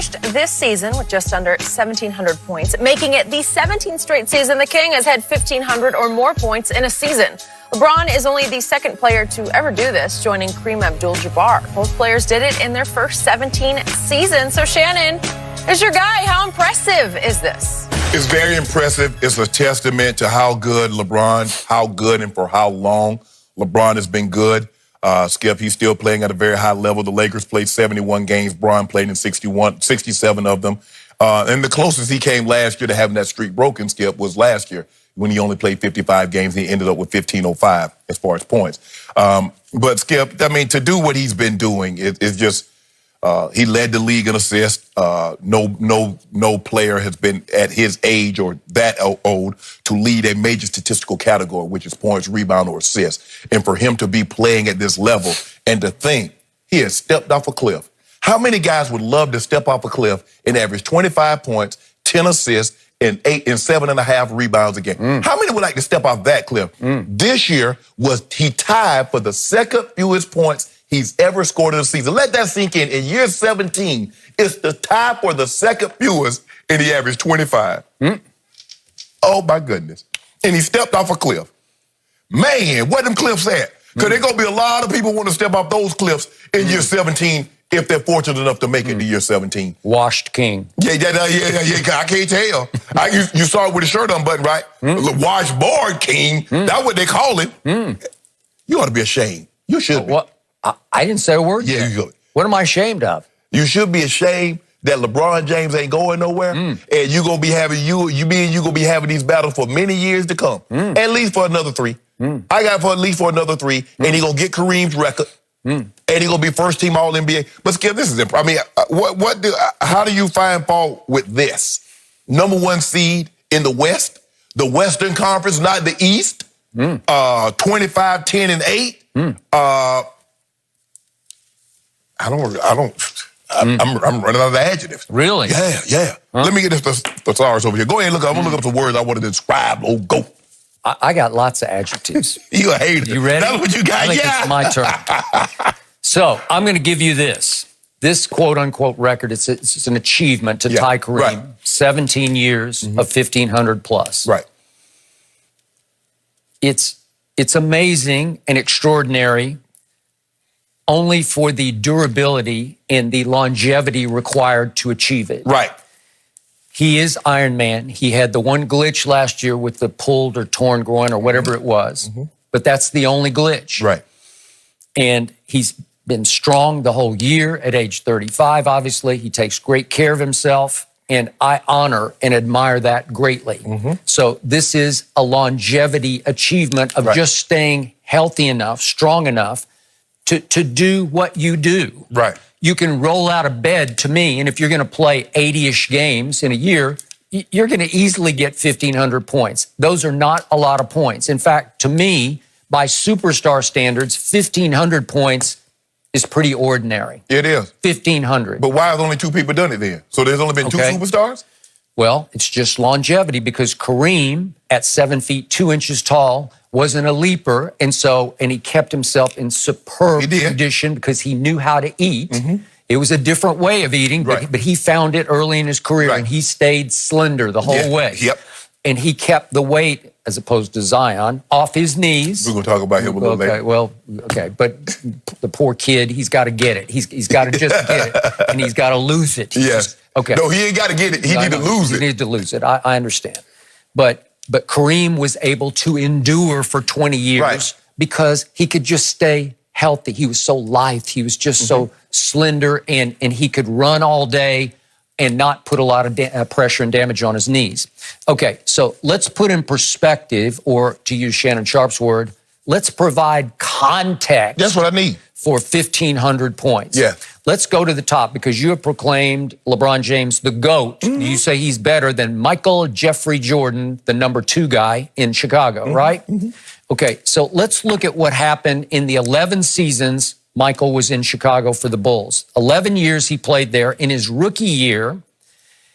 finished this season with just under 1,700 points, making it the 17th straight season the King has had 1,500 or more points in a season. LeBron is only the second player to ever do this, joining Kareem Abdul-Jabbar. Both players did it in their first 17 seasons. So, Shannon, as your guy, how impressive is this? It's very impressive. It's a testament to how good LeBron, how good and for how long LeBron has been good. Skip, he's still playing at a very high level. The Lakers played 71 games. Bron played in 67 of them. And the closest he came last year to having that streak broken, Skip, was last year when he only played 55 games. He ended up with 1,505 as far as points. But, Skip, I mean, to do what he's been doing is just he led the league in assists. No player has been at his age or that old to lead a major statistical category, which is points, rebound, or assists. And for him to be playing at this level and to think he has stepped off a cliff. How many guys would love to step off a cliff and average 25 points, 10 assists, and 7.5 rebounds a game? How many would like to step off that cliff? This year he tied for the second fewest points he's ever scored in a season. Let that sink in. In year 17, it's the tie for the second fewest, and he averaged 25. Oh, my goodness. And he stepped off a cliff. Man, where them cliffs at? Because there's going to be a lot of people want to step off those cliffs in year 17 if they're fortunate enough to make it to year 17. Washed king. Yeah, I can't tell. You saw it with the shirt unbuttoned, right? Washboard king. That's what they call it. You ought to be ashamed. You should be. What? I didn't say a word yet. You What am I ashamed of? You should be ashamed that LeBron James ain't going nowhere, and you're gonna be having gonna be having these battles for many years to come, at least for another 3. I got at least for another 3, and he gonna get Kareem's record, and he gonna be first team All NBA. But Skip, this is I mean, how do you find fault with this? Number 1 seed in the West, the Western Conference, not the East. 25, 10, and 8. I'm running out of adjectives. Really? Yeah. Let me get this thesaurus over here. Go ahead and look up. I'm gonna look up some words I want to describe. Oh, go. I got lots of adjectives. You a hater. You ready? That's what you got. I think it's my turn. So I'm going to give you this. This quote-unquote record, it's an achievement to tie Kareem. Right. 17 years of 1,500 plus. Right. It's amazing and extraordinary only for the durability and the longevity required to achieve it. Right. He is Iron Man. He had the one glitch last year with the pulled or torn groin or whatever it was, but that's the only glitch. Right. And he's been strong the whole year at age 35, obviously. He takes great care of himself, and I honor and admire that greatly. So this is a longevity achievement of just staying healthy enough, strong enough to do what you do. Right. You can roll out of bed to me, and if you're going to play 80-ish games in a year, you're going to easily get 1,500 points. Those are not a lot of points. In fact, to me, by superstar standards, 1,500 points is pretty ordinary. It is. 1,500. But why have only 2 people done it then? So there's only been 2 superstars? Well, it's just longevity because Kareem, at 7 feet 2 inches tall, wasn't a leaper, and he kept himself in superb condition because he knew how to eat. It was a different way of eating, but he found it early in his career, and he stayed slender the whole way. And he kept the weight, as opposed to Zion, off his knees. We're going to talk about him a little later. But the poor kid, he's got to get it. He's got to just get it, and he's got to lose it. No, he ain't got to get it. He needs to lose it. He needs to lose it. I understand. But Kareem was able to endure for 20 years because he could just stay healthy. He was so lithe. He was just so slender, and he could run all day and not put a lot of pressure and damage on his knees. Okay, so let's put in perspective, or to use Shannon Sharp's word, let's provide context. That's what I need. For 1,500 points. Let's go to the top because you have proclaimed LeBron James the GOAT. You say he's better than Michael Jeffrey Jordan, the number 2 guy in Chicago, right? Okay, so let's look at what happened in the 11 seasons Michael was in Chicago for the Bulls. 11 years he played there. In his rookie year,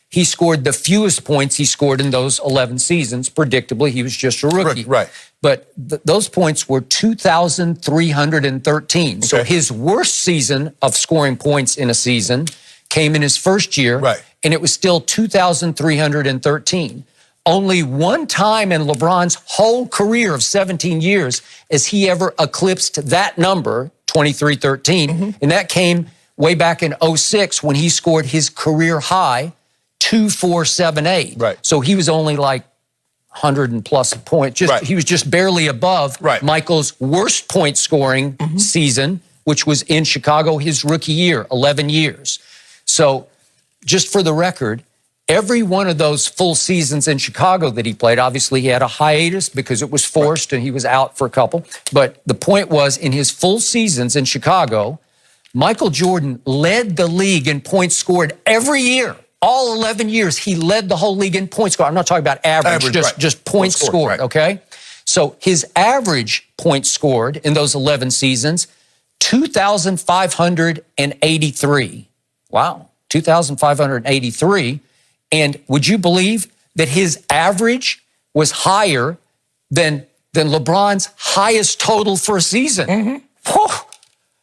he scored the fewest points he scored in those 11 seasons. Predictably, he was just a rookie. But those points were 2,313. So his worst season of scoring points in a season came in his first year, Right. and it was still 2,313. Only one time in LeBron's whole career of 17 years has he ever eclipsed that number, 2313, and that came way back in 06 when he scored his career high, 2,478. Right. So he was only like 100 and plus points. He was just barely above Michael's worst point scoring season, which was in Chicago his rookie year, 11 years. So just for the record, every one of those full seasons in Chicago that he played, obviously he had a hiatus because it was forced and he was out for a couple. But the point was, in his full seasons in Chicago, Michael Jordan led the league in points scored every year. All 11 years, he led the whole league in points scored. I'm not talking about average, just points scored, okay? So his average points scored in those 11 seasons, 2,583. Wow, 2,583. And would you believe that his average was higher than LeBron's highest total for a season?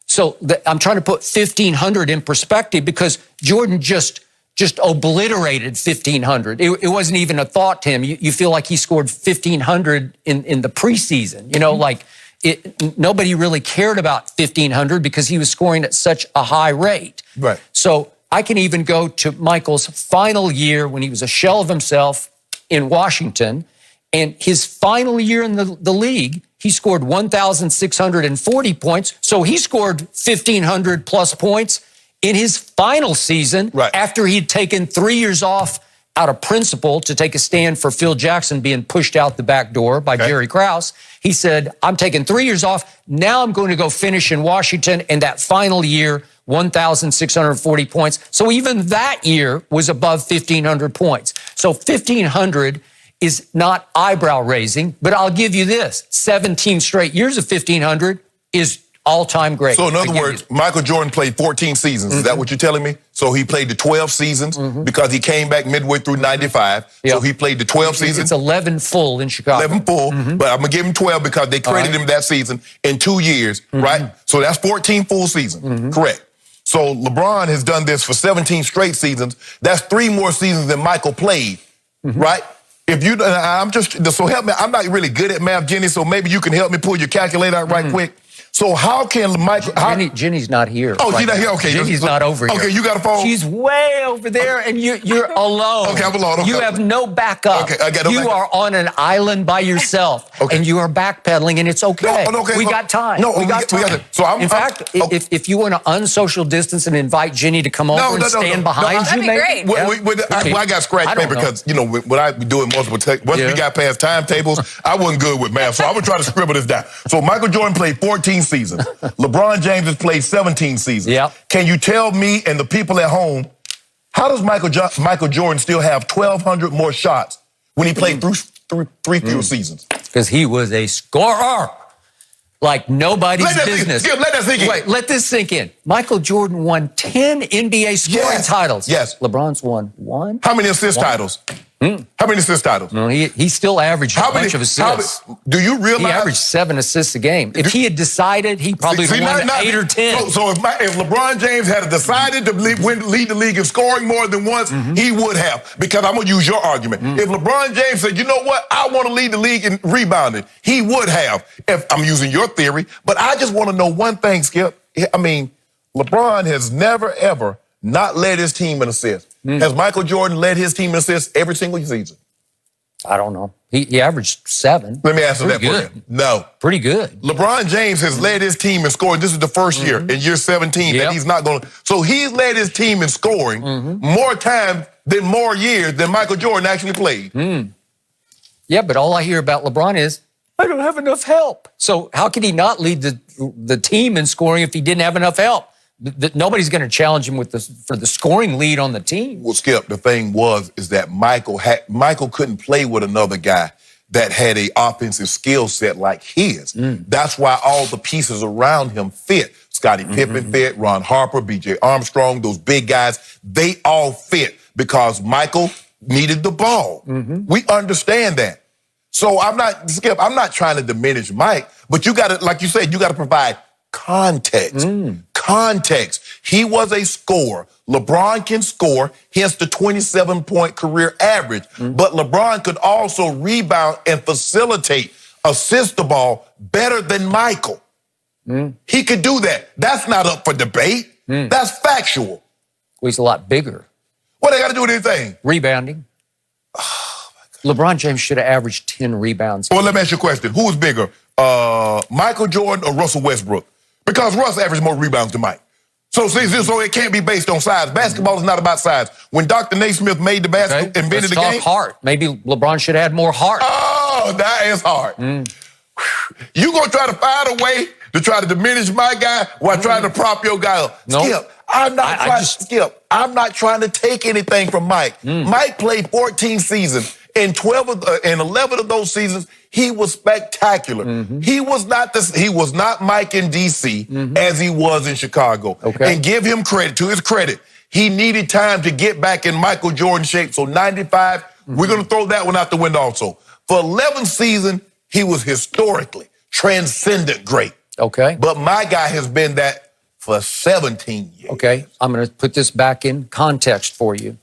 So I'm trying to put 1,500 in perspective because Jordan just obliterated 1,500. It wasn't even a thought to him. You feel like he scored 1,500 in the preseason. You know, like nobody really cared about 1,500 because he was scoring at such a high rate. Right. So I can even go to Michael's final year when he was a shell of himself in Washington. And his final year in the league, he scored 1,640 points. So he scored 1,500 plus points in his final season after he'd taken 3 years off out of principle to take a stand for Phil Jackson being pushed out the back door by Jerry Krause. He said, I'm taking 3 years off. Now I'm going to go finish in Washington. And that final year, 1,640 points. So even that year was above 1,500 points. So 1,500 is not eyebrow raising, but I'll give you this. 17 straight years of 1,500 is all-time great. So in other words, Michael Jordan played 14 seasons. Is that what you're telling me? So he played the 12 seasons because he came back midway through 95. So he played the 12 seasons. It's 11 full in Chicago. 11 full, but I'm going to give him 12 because they credited him that season in 2 years, right? So that's 14 full seasons, correct. So LeBron has done this for 17 straight seasons. That's 3 more seasons than Michael played, right? If you, so help me, I'm not really good at math, Jenny, so maybe you can help me pull your calculator out right quick. So how can Michael... Jenny's not here. Oh, she's not here? Okay. Jenny's not over here. Okay, you got a phone? She's way over there, and you're alone. Okay, I'm alone. Okay. You have no backup. Okay, I got no backup. You are on an island by yourself, and you are backpedaling, and it's okay. No, okay. We got time. No, we got time. In fact, if you want to unsocial distance and invite Jenny to come over and stand behind you, that'd be great. I got scratched paper because, you know, when I be doing multiple once we got past timetables, I wasn't good with math, so I'm going to try to scribble this down. So Michael Jordan played 14 seasons. LeBron James has played 17 seasons. Yep. Can you tell me and the people at home, how does Michael Jordan still have 1,200 more shots when he played through three fewer seasons? Because he was a scorer like nobody's business. Let that sink in. Wait, let this sink in. Michael Jordan won 10 NBA scoring titles. Yes. LeBron's won 1. How many assist titles? How many assist titles? No, he still averaged a bunch of assists. Do you realize? He averaged 7 assists a game. If he had decided, he probably would have won 8 or 10. So if LeBron James had decided to lead the league in scoring more than once, he would have. Because I'm going to use your argument. If LeBron James said, you know what, I want to lead the league in rebounding, he would have. If I'm using your theory. But I just want to know one thing, Skip. I mean, LeBron has never, ever not led his team in assists. Has Michael Jordan led his team in assists every single season? I don't know. He averaged 7. Let me answer that for you. No. Pretty good. LeBron James has led his team in scoring. This is the first year, in year 17, that he's not going to. So he's led his team in scoring more times more years than Michael Jordan actually played. Yeah, but all I hear about LeBron is, I don't have enough help. So how could he not lead the team in scoring if he didn't have enough help? Nobody's going to challenge him for the scoring lead on the team. Well, Skip, the thing is that Michael couldn't play with another guy that had an offensive skill set like his. That's why all the pieces around him fit. Scottie Pippen fit, Ron Harper, B.J. Armstrong, those big guys, they all fit because Michael needed the ball. We understand that. So I'm not trying to diminish Mike, but you got to, like you said, you got to provide context. context. He was a scorer. LeBron can score, hence the 27-point career average. But LeBron could also rebound and facilitate, assist the ball better than Michael. He could do that. That's not up for debate. That's factual. Well, he's a lot bigger. What they got to do with anything? Rebounding. LeBron James should have averaged 10 rebounds. Well, let me ask you a question. Who was bigger, Michael Jordan or Russell Westbrook? Because Russ averaged more rebounds than Mike. So it can't be based on size. Basketball is not about size. When Dr. Naismith made the basket, invented the game. Let's talk heart. Maybe LeBron should have had more heart. Oh, that is hard. You gonna try to find a way to try to diminish my guy while trying to prop your guy up? No. Skip, I'm not trying to take anything from Mike. Mike played 14 seasons. In 11 of those seasons, he was spectacular. He was not Mike in DC as he was in Chicago. And give him credit, to his credit. He needed time to get back in Michael Jordan shape. So 95, we're going to throw that one out the window also. For 11 seasons, he was historically transcendent great. But my guy has been that for 17 years. I'm going to put this back in context for you.